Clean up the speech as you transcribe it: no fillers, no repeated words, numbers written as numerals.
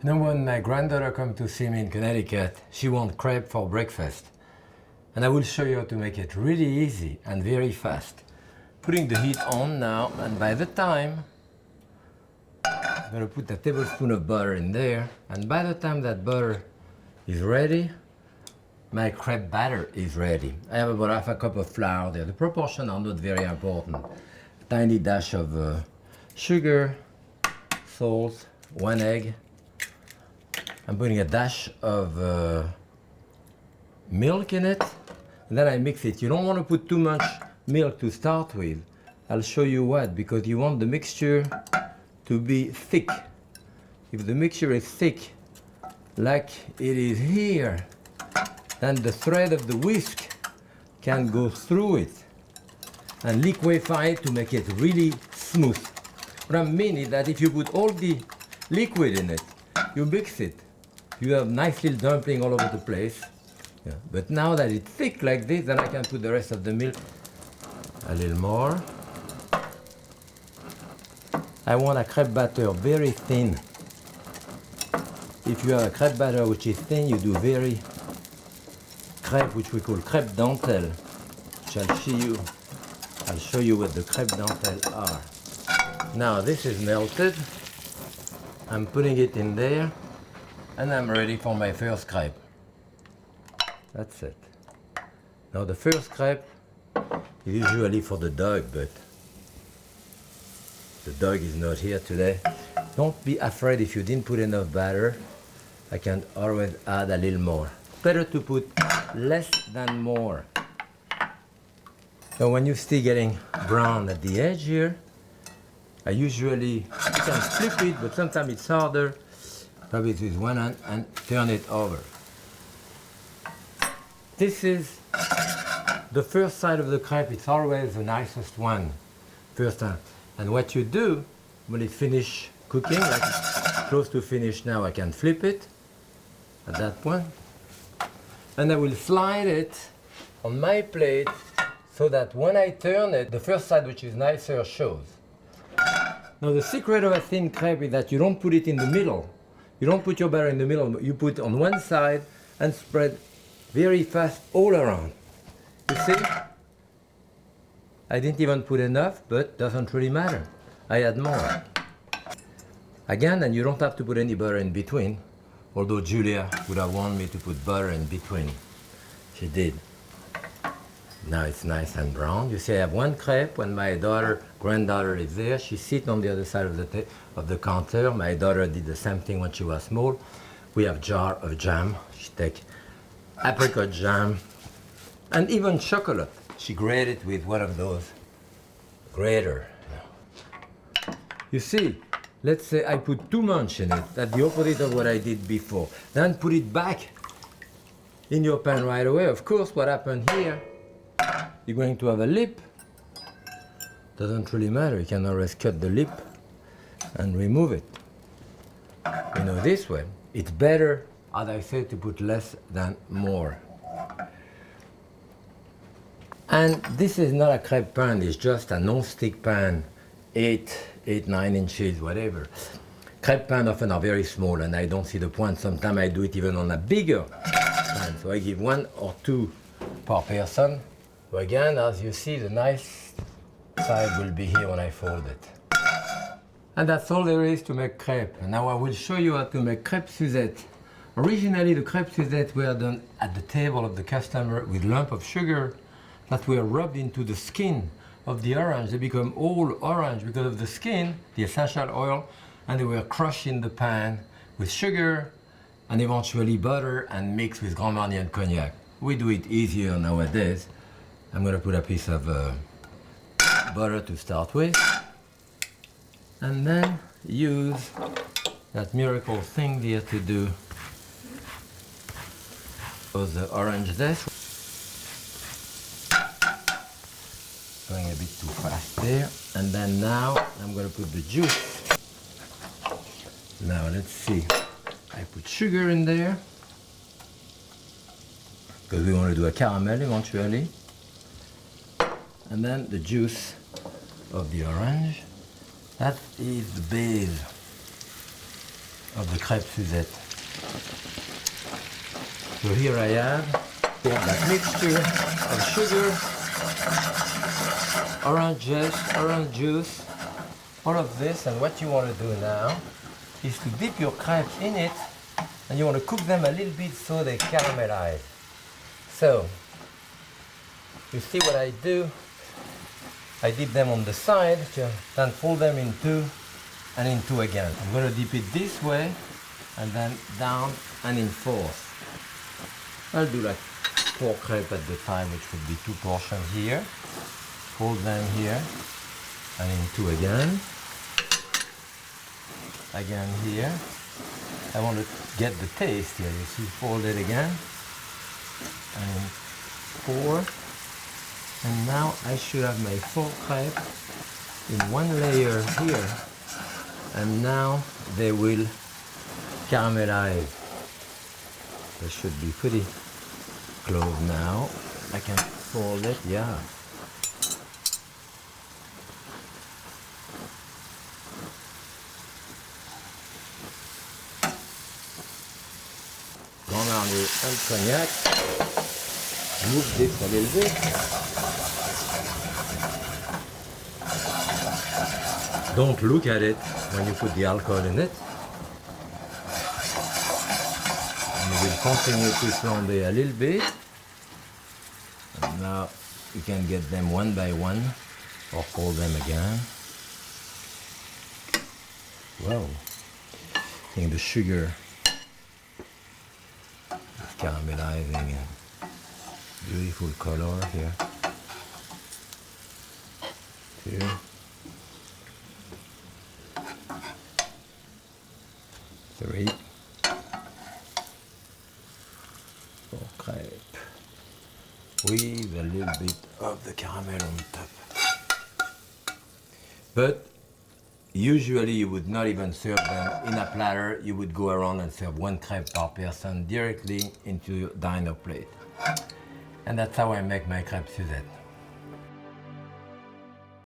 You know, when my granddaughter come to see me in Connecticut, she wants crepe for breakfast. And I will show you how to make it really easy and very fast. Putting the heat on now, and by the time, I'm gonna put a tablespoon of butter in there, and by the time that butter is ready, my crepe batter is ready. I have about half a cup of flour there. The proportions are not very important. A tiny dash of sugar, salt, 1 egg. I'm putting a dash of milk in it, and then I mix it. You don't want to put too much milk to start with. I'll show you what, because you want the mixture to be thick. If the mixture is thick, like it is here, then the thread of the whisk can go through it and liquefy it to make it really smooth. What I mean is that if you put all the liquid in it, you mix it, you have nice little dumpling all over the place. Yeah. But now that it's thick like this, then I can put the rest of the milk. A little more. I want a crepe batter very thin. If you have a crepe batter which is thin, you do very crepe, which we call crepe dentelle. I'll show you what the crepe dentelle are. Now this is melted. I'm putting it in there, and I'm ready for my first crepe. That's it. Now the first crepe is usually for the dog, but the dog is not here today. Don't be afraid if you didn't put enough batter. I can always add a little more. Better to put less than more. So when you still getting brown at the edge here, I usually, you can flip it, but sometimes it's harder. Probably with one hand and turn it over. This is the first side of the crepe. It's always the nicest one, first time. And what you do when it finish cooking, like it's close to finish now, I can flip it at that point. And I will slide it on my plate so that when I turn it, the first side, which is nicer, shows. Now the secret of a thin crepe is that you don't put it in the middle. You don't put your batter in the middle, you put it on one side and spread very fast all around. You see? I didn't even put enough, but doesn't really matter. I add more. Again, and you don't have to put any butter in between, although Julia would have wanted me to put butter in between. She did. Now it's nice and brown. You see, I have one crepe. When my granddaughter is there, she sits on the other side of the counter. My daughter did the same thing when she was small. We have jar of jam. She take apricot jam and even chocolate. She grated it with one of those grater. You see, let's say I put too much in it. That's the opposite of what I did before. Then put it back in your pan right away. Of course, what happened here, you're going to have a lip. Doesn't really matter. You can always cut the lip and remove it. You know, this way, it's better, as I said, to put less than more. And this is not a crepe pan, it's just a non-stick pan, 9 inches, whatever. Crepe pan often are very small and I don't see the point. Sometimes I do it even on a bigger pan. So I give 1 or 2 per person. So again, as you see, the nice side will be here when I fold it. And that's all there is to make crepe. And now I will show you how to make crepe Suzette. Originally, the crepe Suzette were done at the table of the customer with lump of sugar that were rubbed into the skin of the orange. They become all orange because of the skin, the essential oil, and they were crushed in the pan with sugar and eventually butter and mixed with Grand Marnier and cognac. We do it easier nowadays. I'm going to put a piece of butter to start with, and then use that miracle thing there to do the orange zest. Going a bit too fast there, and then now I'm going to put the juice. Now let's see, I put sugar in there because we want to do a caramel eventually. And then the juice of the orange. That is the base. of the crêpe Suzette. So here I have that mixture of sugar, orange juice, all of this, and what you want to do now is to dip your crepes in it, and you want to cook them a little bit so they caramelize. So, you see what I do? I dip them on the side, then fold them in two and in two again. I'm going to dip it this way and then down and in fours. I'll do like 4 crepes at the time, which would be 2 portions here. Fold them here and in two again. Again here. I want to get the taste here. You see, fold it again and in 4. And now I should have my 4 crepes in one layer here, and now they will caramelize. They should be pretty close now. I can fold it, yeah. Grand Marnier and cognac. Move this a little bit. Don't look at it when you put the alcohol in it. And you will continue to flamber a little bit. And now you can get them one by one or fold them again. Wow. I think the sugar is caramelizing and beautiful color here. 2. 3. 4 crepes with a little bit of the caramel on top. But usually you would not even serve them in a platter. You would go around and serve 1 crepe per person directly into your diner plate. And that's how I make my crêpes Suzette.